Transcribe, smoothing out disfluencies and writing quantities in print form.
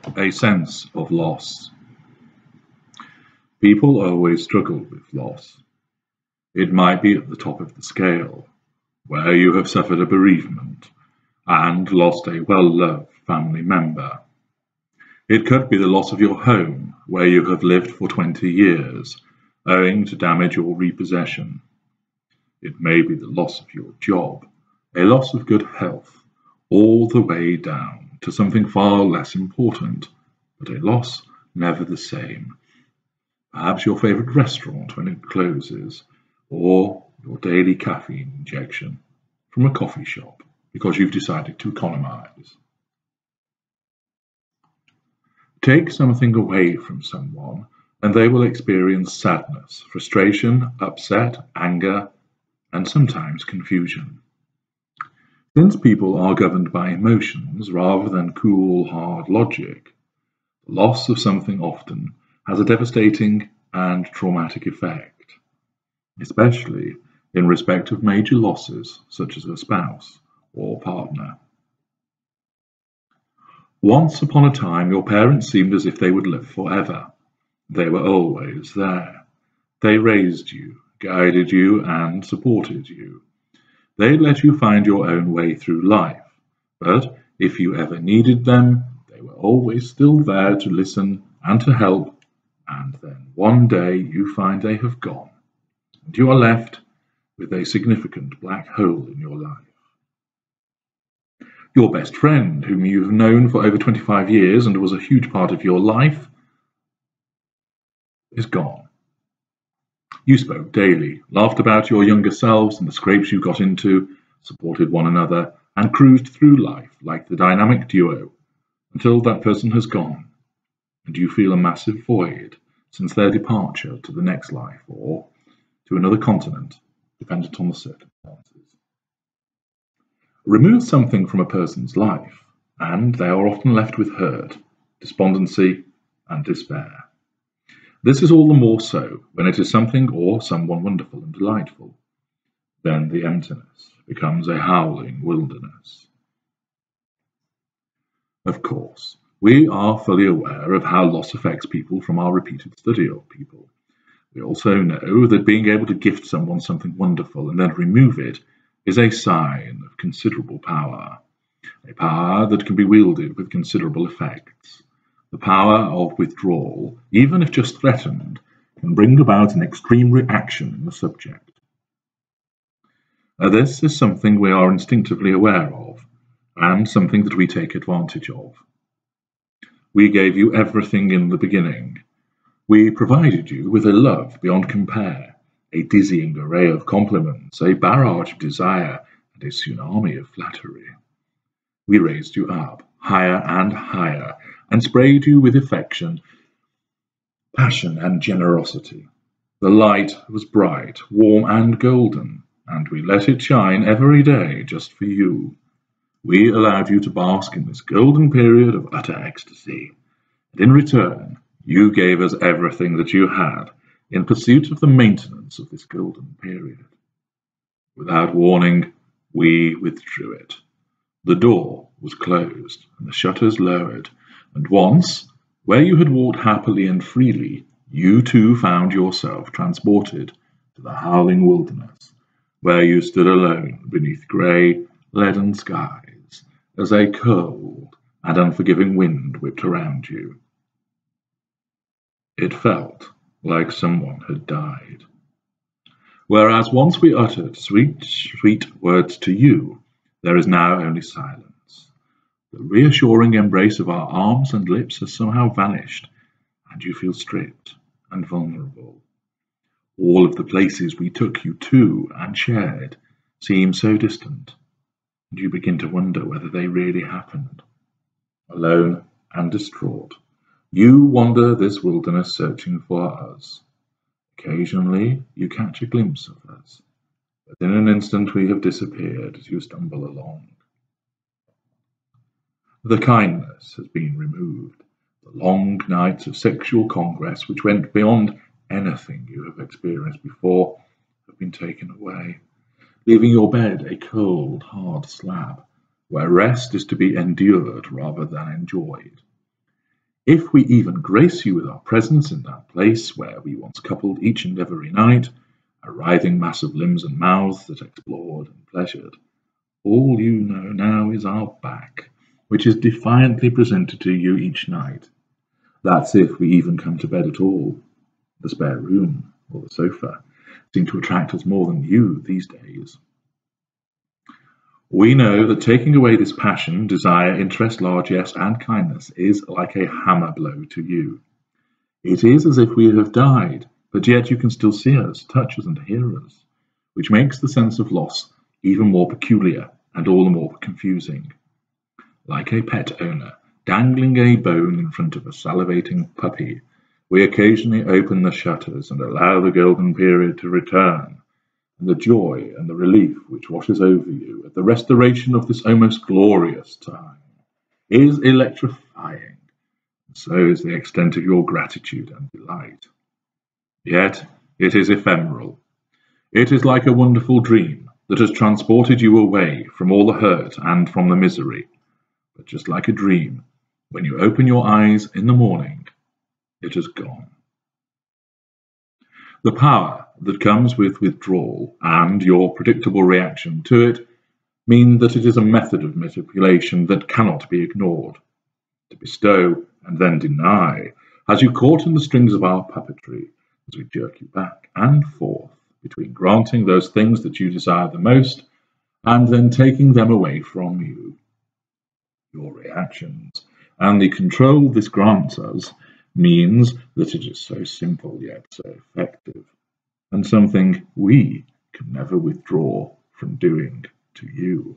A sense of loss. People always struggle with loss. It might be at the top of the scale, where you have suffered a bereavement and lost a well-loved family member. It could be the loss of your home, where you have lived for 20 years, owing to damage or repossession. It may be the loss of your job, a loss of good health, all the way down to something far less important, but a loss never the same. Perhaps your favorite restaurant when it closes, or your daily caffeine injection from a coffee shop because you've decided to economize. Take something away from someone and they will experience sadness, frustration, upset, anger, and sometimes confusion. Since people are governed by emotions rather than cool, hard logic, the loss of something often has a devastating and traumatic effect, especially in respect of major losses such as a spouse or partner. Once upon a time, your parents seemed as if they would live forever. They were always there. They raised you, guided you, and supported you. They let you find your own way through life, but if you ever needed them, they were always still there to listen and to help, and then one day you find they have gone, and you are left with a significant black hole in your life. Your best friend, whom you've known for over 25 years and was a huge part of your life, is gone. You spoke daily, laughed about your younger selves and the scrapes you got into, supported one another, and cruised through life like the dynamic duo until that person has gone, and you feel a massive void since their departure to the next life or to another continent, dependent on the circumstances. Remove something from a person's life, and they are often left with hurt, despondency, and despair. This is all the more so when it is something or someone wonderful and delightful. Then the emptiness becomes a howling wilderness. Of course, we are fully aware of how loss affects people from our repeated study of people. We also know that being able to gift someone something wonderful and then remove it is a sign of considerable power, a power that can be wielded with considerable effects. The power of withdrawal, even if just threatened, can bring about an extreme reaction in the subject. This is something we are instinctively aware of, and something that we take advantage of. We gave you everything in the beginning. We provided you with a love beyond compare, a dizzying array of compliments, a barrage of desire, and a tsunami of flattery. We raised you up, higher and higher, and sprayed you with affection, passion, and generosity. The light was bright, warm, and golden, and we let it shine every day just for you. We allowed you to bask in this golden period of utter ecstasy, and in return, you gave us everything that you had in pursuit of the maintenance of this golden period. Without warning, we withdrew it. The door was closed and the shutters lowered, and once, where you had walked happily and freely, you too found yourself transported to the howling wilderness, where you stood alone beneath grey, leaden skies, as a cold and unforgiving wind whipped around you. It felt like someone had died. Whereas once we uttered sweet, sweet words to you, there is now only silence. The reassuring embrace of our arms and lips has somehow vanished, and you feel stripped and vulnerable. All of the places we took you to and shared seem so distant, and you begin to wonder whether they really happened. Alone and distraught, you wander this wilderness searching for us. Occasionally you catch a glimpse of us, but in an instant we have disappeared as you stumble along. The kindness has been removed. The long nights of sexual congress, which went beyond anything you have experienced before, have been taken away, leaving your bed a cold, hard slab, where rest is to be endured rather than enjoyed. If we even grace you with our presence in that place where we once coupled each and every night, a writhing mass of limbs and mouths that explored and pleasured, all you know now is our back, which is defiantly presented to you each night. That's if we even come to bed at all. The spare room or the sofa seem to attract us more than you these days. We know that taking away this passion, desire, interest, largesse, and kindness is like a hammer blow to you. It is as if we have died, but yet you can still see us, touch us, and hear us, which makes the sense of loss even more peculiar and all the more confusing. Like a pet owner dangling a bone in front of a salivating puppy, we occasionally open the shutters and allow the golden period to return, and the joy and the relief which washes over you at the restoration of this almost glorious time is electrifying, and so is the extent of your gratitude and delight. Yet it is ephemeral. It is like a wonderful dream that has transported you away from all the hurt and from the misery. But just like a dream, when you open your eyes in the morning, it is gone. The power that comes with withdrawal and your predictable reaction to it mean that it is a method of manipulation that cannot be ignored. To bestow and then deny has you caught in the strings of our puppetry as we jerk you back and forth between granting those things that you desire the most and then taking them away from you. Your reactions and the control this grants us means that it is so simple yet so effective, and something we can never withdraw from doing to you.